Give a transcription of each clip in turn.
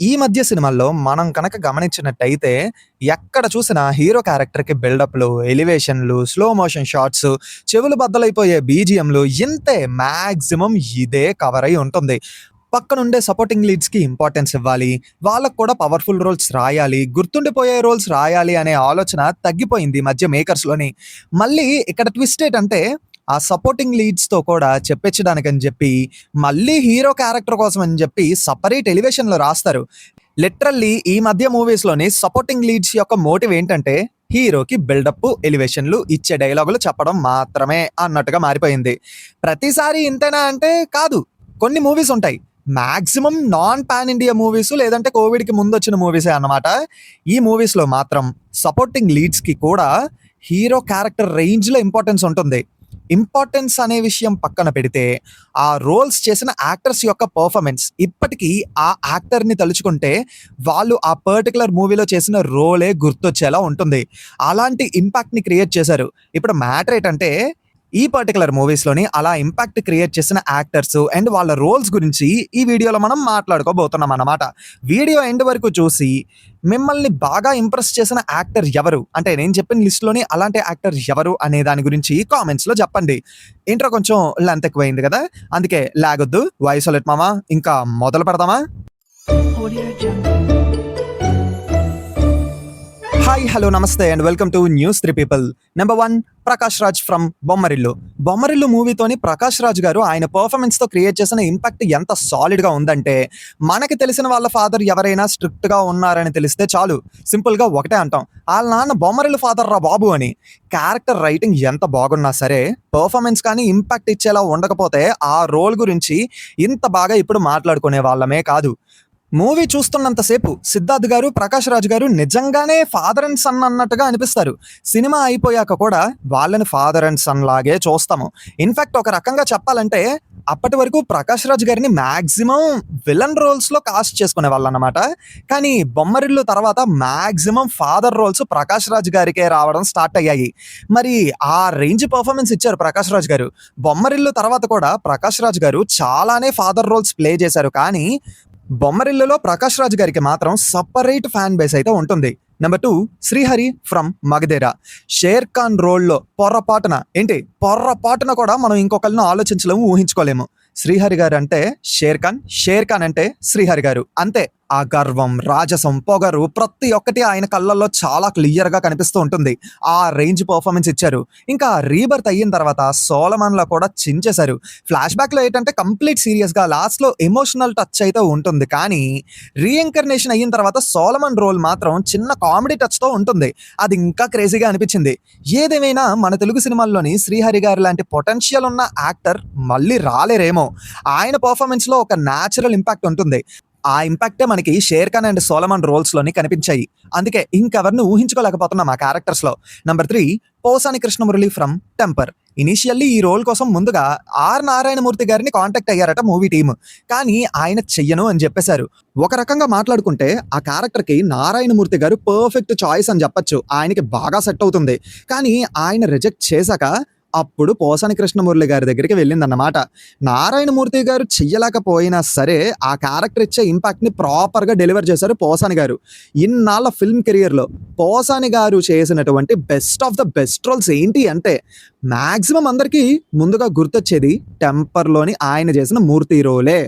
ఈ మధ్య సినిమాల్లో మనం కనుక గమనించినట్టయితే, ఎక్కడ చూసినా హీరో క్యారెక్టర్‌కి బిల్డప్‌లు, ఎలివేషన్‌లు, స్లో మోషన్ షాట్స్, చెవులు బద్దలైపోయే బీజీఎంలు ఇంతే మాక్సిమం ఇదే కవర్ అయ్యి ఉంటుంది. పక్కనుండే సపోర్టింగ్ లీడ్స్‌కి ఇంపార్టెన్స్ ఇవ్వాలి. వాళ్ళకి కూడా పవర్‌ఫుల్ రోల్స్ రాయాలి. గుర్తుండిపోయే రోల్స్ రాయాలి అనే ఆలోచన తగ్గిపోయింది ఈ మధ్య మేకర్స్‌లోని. మళ్ళీ ఇక్కడ ట్విస్ట్ ఏటంటే, ఆ సపోర్టింగ్ లీడ్స్‌తో కూడా చెప్పించడానికని చెప్పి, మళ్ళీ హీరో క్యారెక్టర్ కోసం అని చెప్పి సెపరేట్ ఎలివేషన్‌లు రాస్తారు. లిటరల్లీ ఈ మధ్య మూవీస్‌లోని సపోర్టింగ్ లీడ్స్ యొక్క మోటివ్ ఏంటంటే, హీరోకి బిల్డప్, ఎలివేషన్‌లు ఇచ్చే డైలాగులు చెప్పడం మాత్రమే అన్నట్టుగా మారిపోయింది. ప్రతిసారి ఇంతేనా అంటే కాదు. కొన్ని మూవీస్ ఉంటాయి. Maximum non pan India movies లేదంటే కోవిడ్‌కి ముందొచ్చిన మూవీసే అన్నమాట. ఈ మూవీస్‌లో మాత్రం సపోర్టింగ్ లీడ్స్‌కి కూడా హీరో క్యారెక్టర్ రేంజ్‌లో ఇంపార్టెన్స్ ఉంటుంది. ఇంపార్టెన్స్ అనే విషయం పక్కన పెడితే, ఆ రోల్స్ చేసిన యాక్టర్స్ యొక్క పర్ఫార్మెన్స్ ఇప్పటికీ ఆ యాక్టర్‌ని తలుచుకుంటే, వాళ్ళు ఆ పర్టిక్యులర్ మూవీలో చేసిన రోలే గుర్తొచ్చేలా ఉంటుంది. అలాంటి ఇంపాక్ట్‌ని క్రియేట్ చేశారు. ఇప్పుడు మ్యాటర్ ఏటంటే, ఈ పర్టిక్యులర్ మూవీస్‌లోని అలా ఇంపాక్ట్ క్రియేట్ చేసిన యాక్టర్స్ అండ్ వాళ్ళ రోల్స్ గురించి ఈ వీడియోలో మనం మాట్లాడుకోబోతున్నాం అన్నమాట. వీడియో ఎండ్ వరకు చూసి, మిమ్మల్ని బాగా ఇంప్రెస్ చేసిన యాక్టర్ ఎవరు? అంటే నేను చెప్పిన లిస్ట్‌లోని అలాంటి యాక్టర్ ఎవరు అనే దాని గురించి కామెంట్స్‌లో చెప్పండి. ఇంట్రో కొంచెం లెంత్ ఎక్కువైంది కదా! అందుకే లాగొద్దు. వాయిస్ లెట్ మామ. ఇంకా మొదలు పెడదామా? Audio Jungle. హాయ్, హలో, నమస్తే and welcome to news 3 people. Number 1 Prakash Raj from Bommarillu. Bommarillu మూవీతోని ప్రకాష్ రాజ్ గారు ఆయన పర్ఫార్మెన్స్‌తో క్రియేట్ చేసిన ఇంపాక్ట్ ఎంత సాలిడ్‌గా ఉందంటే, మనకి తెలిసిన వాళ్ళ ఫాదర్ ఎవరైనా స్ట్రిక్ట్‌గా ఉన్నారని తెలిస్తే చాలు, సింపుల్‌గా ఒకటే అంటాం, ఆళ్ళ నాన్న బొమ్మరిల్లు ఫాదర్ రా బాబు అని. క్యారెక్టర్ రైటింగ్ ఎంత బాగున్నా సరే, పర్ఫార్మెన్స్ కానీ ఇంపాక్ట్ ఇచ్చేలా ఉండకపోతే ఆ రోల్ గురించి ఇంత బాగా ఇప్పుడు మాట్లాడుకునే వాళ్ళమే కాదు. మూవీ చూస్తున్నంత సేపు సిద్ధార్థ్ గారు, ప్రకాష్ రాజ్ గారు నిజంగానే ఫాదర్ అండ్ సన్ అన్నట్టుగా అనిపిస్తారు. సినిమా అయిపోయాక కూడా వాళ్ళని ఫాదర్ అండ్ సన్ లాగే చూస్తాము. ఇన్ఫాక్ట్ ఒక రకంగా చెప్పాలంటే, అప్పటి వరకు ప్రకాష్ రాజ్ గారిని మాక్సిమం విలన్ రోల్స్‌లో కాస్ట్ చేసుకునే వాళ్ళన్నమాట. కానీ బొమ్మరిల్లు తర్వాత maximum father roles Prakash Raj గారికే రావడం స్టార్ట్ అయ్యాయి. మరి ఆ రేంజ్ పర్ఫార్మెన్స్ ఇచ్చారు ప్రకాష్ రాజ్ గారు. బొమ్మరిల్లు తర్వాత కూడా ప్రకాష్ రాజ్ గారు చాలానే ఫాదర్ రోల్స్ ప్లే చేశారు. కానీ బొమ్మరిల్లులో ప్రకాష్ రాజ్ గారికి మాత్రం సెపరేట్ ఫ్యాన్ బేస్ అయితే ఉంటుంది. Number 2 Srihari from Magadheera. Share Khan రోల్లో పొర్రపాటున కూడా మనం ఇంకొకళ్ళని ఆలోచించలేము, ఊహించుకోలేము. శ్రీహరి గారు అంటే షేర్ ఖాన్, షేర్ ఖాన్ అంటే శ్రీహరి గారు. అంతే. ఆ గర్వం, రాజసం, పొగరు ప్రతి ఒక్కటి ఆయన కళ్ళల్లో చాలా క్లియర్‌గా కనిపిస్తూ ఉంటుంది. ఆ రేంజ్ పర్ఫార్మెన్స్ ఇచ్చారు. ఇంకా రీబర్త్ అయిన తర్వాత సోలమాన్‌లో కూడా చించేశారు. ఫ్లాష్ బ్యాక్‌లో ఏంటంటే కంప్లీట్ సీరియస్‌గా, లాస్ట్‌లో ఎమోషనల్ టచ్ అయితే ఉంటుంది. కానీ రీఇన్కర్నేషన్ అయిన తర్వాత సోలమన్ రోల్ మాత్రం చిన్న కామెడీ టచ్‌తో ఉంటుంది. అది ఇంకా క్రేజీగా అనిపించింది. ఏదేమైనా మన తెలుగు సినిమాల్లోని శ్రీహరి గారి లాంటి పొటెన్షియల్ ఉన్న యాక్టర్ మళ్ళీ రాలేరేమో. ఆయన పర్ఫార్మెన్స్‌లో ఒక న్యాచురల్ ఇంపాక్ట్ ఉంటుంది. ఆ ఇంపాక్టే మనకి షేర్ ఖాన్ అండ్ సోలమన్ రోల్స్‌లోని కనిపించాయి. అందుకే ఇంకెవరిని ఊహించుకోలేకపోతున్నాం ఆ క్యారెక్టర్స్‌లో. Number 3 Posani Krishnamurali from Temper. Initially ఈ రోల్ కోసం ముందుగా ఆర్ నారాయణమూర్తి గారిని కాంటాక్ట్ అయ్యారట మూవీ టీమ్. కానీ ఆయన చెయ్యను అని చెప్పేశారు. ఒక రకంగా మాట్లాడుకుంటే ఆ క్యారెక్టర్‌కి నారాయణమూర్తి గారు పర్ఫెక్ట్ చాయిస్ అని చెప్పొచ్చు. ఆయనకి బాగా సెట్ అవుతుంది. కానీ ఆయన రిజెక్ట్ చేశాక అప్పుడు పోసాని కృష్ణమురళి గారి దగ్గరికి వెళ్ళిందన్నమాట. నారాయణమూర్తి గారు చెయ్యలేకపోయినా సరే, ఆ క్యారెక్టర్ ఇచ్చే ఇంపాక్ట్‌ని ప్రాపర్‌గా డెలివర్ చేశారు పోసాని గారు. ఇన్నాళ్ళ ఫిల్మ్ కెరియర్‌లో పోసాని గారు చేసినటువంటి best of the best roles ఏంటి అంటే, మాక్సిమం అందరికీ ముందుగా గుర్తొచ్చేది టెంపర్‌లోని ఆయన చేసిన మూర్తి రోలే.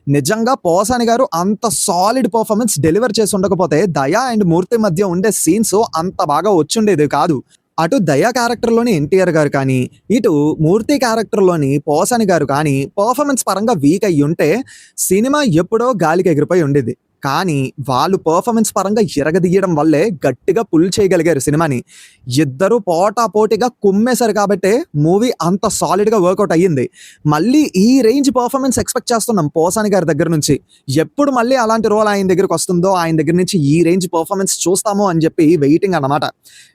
నిజంగా పోసాని గారు అంత సాలిడ్ పర్ఫార్మెన్స్ డెలివర్ చేసి ఉండకపోతే, దయా అండ్ మూర్తి మధ్య ఉండే సీన్స్ అంత బాగా వచ్చుండేది కాదు. అటు దయా క్యారెక్టర్‌లోని ఎన్టీఆర్ గారు కానీ, ఇటు మూర్తి క్యారెక్టర్‌లోని పోసాని గారు కానీ పర్ఫార్మెన్స్ పరంగా వీక్ అయ్యుంటే సినిమా ఎప్పుడో గాలికి ఎగిరిపోయి ఉండేది. కానీ వాళ్ళు పర్ఫార్మెన్స్ పరంగా ఇరగదీయడం వల్లే గట్టిగా పుల్ చేయగలిగారు సినిమాని. ఇద్దరు పోటాపోటీగా కుమ్మేశారు కాబట్టే మూవీ అంత సాలిడ్‌గా వర్కౌట్ అయ్యింది. మళ్ళీ ఈ రేంజ్ పర్ఫార్మెన్స్ ఎక్స్‌పెక్ట్ చేస్తున్నాం పోసాని గారి దగ్గర నుంచి. ఎప్పుడు మళ్ళీ అలాంటి రోల్ ఆయన దగ్గరికి వస్తుందో, ఆయన దగ్గర నుంచి ఈ రేంజ్ పర్ఫార్మెన్స్ చూస్తాము అని చెప్పి వెయిటింగ్ అన్నమాట.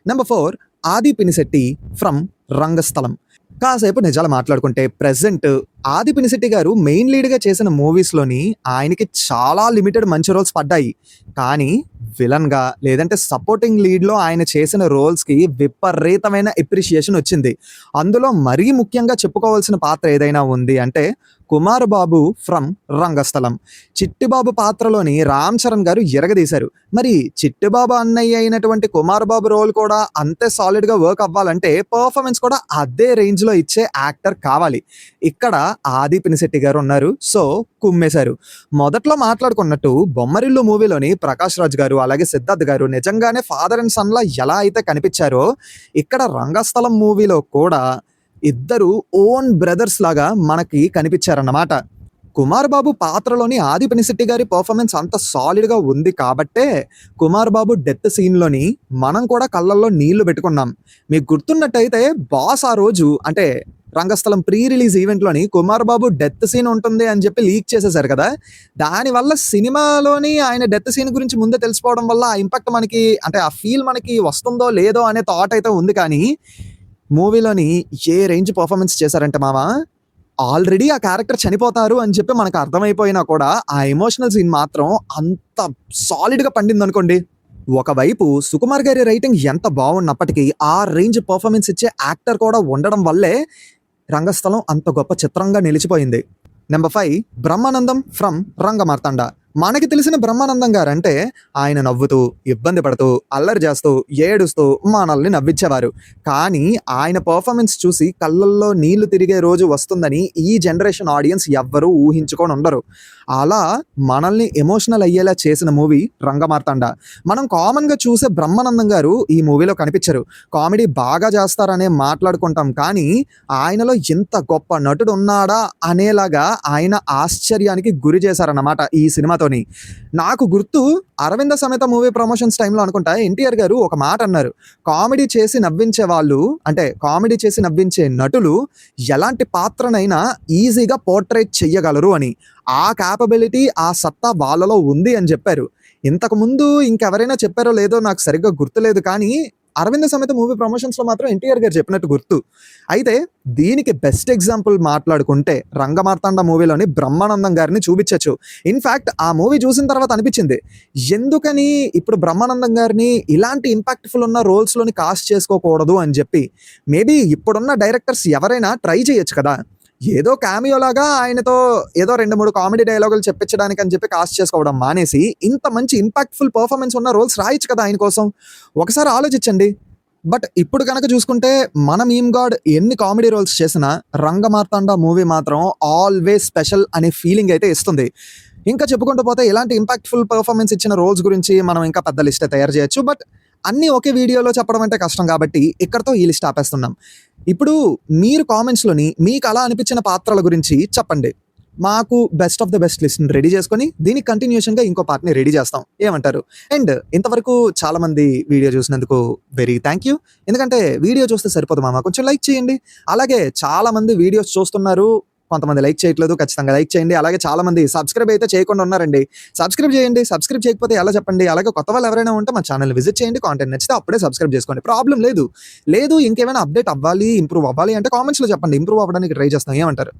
నెంబర్ 4 ఆది పినిశెట్టి ఫ్రమ్ రంగస్థలం. కాసేపు నిజాలు మాట్లాడుకుంటే, ప్రెజెంట్ ఆది పినిశెట్టి గారు మెయిన్ లీడ్గా చేసిన మూవీస్లోని ఆయనకి చాలా లిమిటెడ్ మంచి రోల్స్ పడ్డాయి. కానీ విలన్గా లేదంటే సపోర్టింగ్ లీడ్లో ఆయన చేసిన రోల్స్కి విపరీతమైన ఎప్రిషియేషన్ వచ్చింది. అందులో మరీ ముఖ్యంగా చెప్పుకోవాల్సిన పాత్ర ఏదైనా ఉంది అంటే కుమార్ బాబు ఫ్రమ్ రంగస్థలం. చిట్టిబాబు పాత్రలోని రామ్ చరణ్ గారు ఎరగదీశారు. మరి చిట్టిబాబు అన్నయ్య అయినటువంటి కుమార్ బాబు రోల్ కూడా అంతే సాలిడ్గా వర్క్ అవ్వాలంటే పర్ఫార్మెన్స్ కూడా అదే రేంజ్లో ఇచ్చే యాక్టర్ కావాలి. ఇక్కడ ఆది పినిశెట్టి గారు ఉన్నారు. సో కుమ్మేశారు. మొదట్లో మాట్లాడుకున్నట్టు బొమ్మరిల్లు మూవీలోని ప్రకాష్ రాజ్ గారు అలాగే సిద్ధార్థ్ గారు నిజంగానే ఫాదర్ అండ్ సన్ లా ఎలా అయితే కనిపించారో ఇక్కడ రంగస్థలం మూవీలో కూడా ఇద్దరు ఓన్ బ్రదర్స్ లాగా మనకి కనిపించారన్నమాట. కుమార్ బాబు పాత్రలోని ఆది పినిశెట్టి గారి పర్ఫార్మెన్స్ అంత సాలిడ్గా ఉంది కాబట్టే కుమార్ బాబు డెత్ సీన్లోని మనం కూడా కళ్ళల్లో నీళ్లు పెట్టుకున్నాం. మీకు గుర్తున్నట్టయితే బాస్ ఆ రోజు అంటే రంగస్థలం ప్రీ రిలీజ్ ఈవెంట్లోని కుమార్ బాబు డెత్ సీన్ ఉంటుంది అని చెప్పి లీక్ చేసేసారు కదా. దానివల్ల సినిమాలోని ఆయన డెత్ సీన్ గురించి ముందే తెలిసిపోవడం వల్ల ఆ ఇంపాక్ట్ మనకి అంటే ఆ ఫీల్ మనకి వస్తుందో లేదో అనే థాట్ అయితే ఉంది. కానీ మూవీలోని ఏ రేంజ్ పర్ఫార్మెన్స్ చేశారంటే మామ, ఆల్రెడీ ఆ క్యారెక్టర్ చనిపోతారు అని చెప్పి మనకు అర్థమైపోయినా కూడా ఆ ఎమోషనల్ సీన్ మాత్రం అంత సాలిడ్గా పండింది అనుకోండి. ఒకవైపు సుకుమార్ గారి రైటింగ్ ఎంత బాగున్నప్పటికీ ఆ రేంజ్ పర్ఫార్మెన్స్ ఇచ్చే యాక్టర్ కూడా ఉండడం వల్లే రంగస్థలం అంత గొప్ప చిత్రంగా నిలిచిపోయింది. Number 5 Brahmanandam from Rangamarthanda. మనకి తెలిసిన బ్రహ్మానందం గారు అంటే ఆయన నవ్వుతూ ఇబ్బంది పడుతూ అల్లరి చేస్తూ ఏడుస్తూ మనల్ని నవ్వించేవారు. కానీ ఆయన పర్ఫార్మెన్స్ చూసి కళ్ళల్లో నీళ్లు తిరిగే రోజు వస్తుందని ఈ జనరేషన్ ఆడియన్స్ ఎవ్వరూ ఊహించుకొని ఉండరు. అలా మనల్ని ఎమోషనల్ అయ్యేలా చేసిన మూవీ రంగమార్తాండ. మనం కామన్గా చూసే బ్రహ్మానందం గారు ఈ మూవీలో కనిపించరు. కామెడీ బాగా చేస్తారనే మాట్లాడుకుంటాం. కానీ ఆయనలో ఇంత గొప్ప నటుడు ఉన్నాడా అనేలాగా ఆయన ఆశ్చర్యానికి గురి చేశారన్నమాట ఈ సినిమాతోని. నాకు గుర్తు అరవింద సమేత మూవీ ప్రమోషన్స్ టైంలో అనుకుంటా ఎన్టీఆర్ గారు ఒక మాట అన్నారు. కామెడీ చేసి నవ్వించే వాళ్ళు అంటే కామెడీ చేసి నవ్వించే నటులు ఎలాంటి పాత్రనైనా ఈజీగా పోర్ట్రేట్ చెయ్యగలరు అని. ఆ క్యాపబిలిటీ ఆ సత్తా వాళ్ళలో ఉంది అని చెప్పారు. ఇంతకుముందు ఇంకెవరైనా చెప్పారో లేదో నాకు సరిగ్గా గుర్తులేదు. కానీ అరవింద సమేత మూవీ ప్రమోషన్స్లో మాత్రం ఎన్టీఆర్ గారు చెప్పినట్టు గుర్తు. అయితే దీనికి బెస్ట్ ఎగ్జాంపుల్ మాట్లాడుకుంటే రంగమార్తాండ మూవీలోని బ్రహ్మానందం గారిని చూపించచ్చు. ఇన్ఫ్యాక్ట్ ఆ మూవీ చూసిన తర్వాత అనిపించింది ఎందుకని ఇప్పుడు బ్రహ్మానందం గారిని ఇలాంటి ఇంపాక్ట్ఫుల్ ఉన్న రోల్స్లోని కాస్ట్ చేసుకోకూడదు అని చెప్పి. మేబీ ఇప్పుడున్న డైరెక్టర్స్ ఎవరైనా ట్రై చేయొచ్చు కదా. ఏదో క్యామియోలాగా ఆయనతో ఏదో 2-3 కామెడీ డైలాగులు చెప్పించడానికి అని చెప్పి కాస్ట్ చేసుకోవడం మానేసి ఇంత మంచి ఇంపాక్ట్ఫుల్ పర్ఫార్మెన్స్ ఉన్న రోల్స్ రాయొచ్చు కదా ఆయన కోసం. ఒకసారి ఆలోచించండి. బట్ ఇప్పుడు కనుక చూసుకుంటే మన మీమ్ గాడ్ ఎన్ని కామెడీ రోల్స్ చేసినా రంగమార్తాండ మూవీ మాత్రం ఆల్వేస్ స్పెషల్ అనే ఫీలింగ్ అయితే ఇస్తుంది. ఇంకా చెప్పుకుంటూ పోతే ఇలాంటి ఇంపాక్ట్ఫుల్ పర్ఫార్మెన్స్ ఇచ్చిన రోల్స్ గురించి మనం ఇంకా పెద్ద లిస్ట్ తయారు చేయొచ్చు. బట్ అన్నీ ఒకే వీడియోలో చెప్పడం అంటే కష్టం కాబట్టి ఇక్కడతో ఈ లిస్ట్ ఆపేస్తున్నాం. ఇప్పుడు మీరు కామెంట్స్లోని మీకు అలా అనిపించిన పాత్రల గురించి చెప్పండి. మాకు బెస్ట్ ఆఫ్ ద బెస్ట్ లిస్ట్ని రెడీ చేసుకొని దీనికి కంటిన్యూషన్గా ఇంకో పార్ట్ని రెడీ చేస్తాం. ఏమంటారు? అండ్ ఇంతవరకు చాలామంది వీడియో చూసినందుకు వెరీ థ్యాంక్ యూ. ఎందుకంటే వీడియో చూస్తే సరిపోదు మామ, కొంచెం లైక్ చేయండి. అలాగే చాలామంది వీడియోస్ చూస్తున్నారు, కొంతమంది లైక్ చేయట్లేదు. ఖచ్చితంగా లైక్ చేయండి. అలాగే చాలా మంది సబ్స్క్రైబ్ అయితే చేయకుండా ఉన్నారండి. సబ్స్క్రైబ్ చేయండి. సబ్స్క్రైబ్ చేయకపోతే ఎలా చెప్పండి. అలాగే కొత్త వాళ్ళు ఎవరైనా ఉంటే మా ఛానల్ విజిట్ చేయండి. కాంటెంట్ నచ్చితే అప్పుడే సబ్స్క్రైబ్ చేసుకోండి. ప్రాబ్లం లేదు ఇంకేమైనా అప్డేట్ అవ్వాలి, ఇంప్రూవ్ అవ్వాలి అంటే కామెంట్స్లో చెప్పండి. ఇంప్రూవ్ అవ్వడానికి ట్రై చేస్తాం. ఏమంటారు?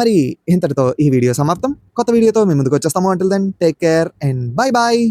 మరి ఇంతటితో ఈ వీడియో సమాప్తం. కొత్త వీడియోతో మీ ముందుకు వచ్చేస్తాము. Until then take care and bye bye.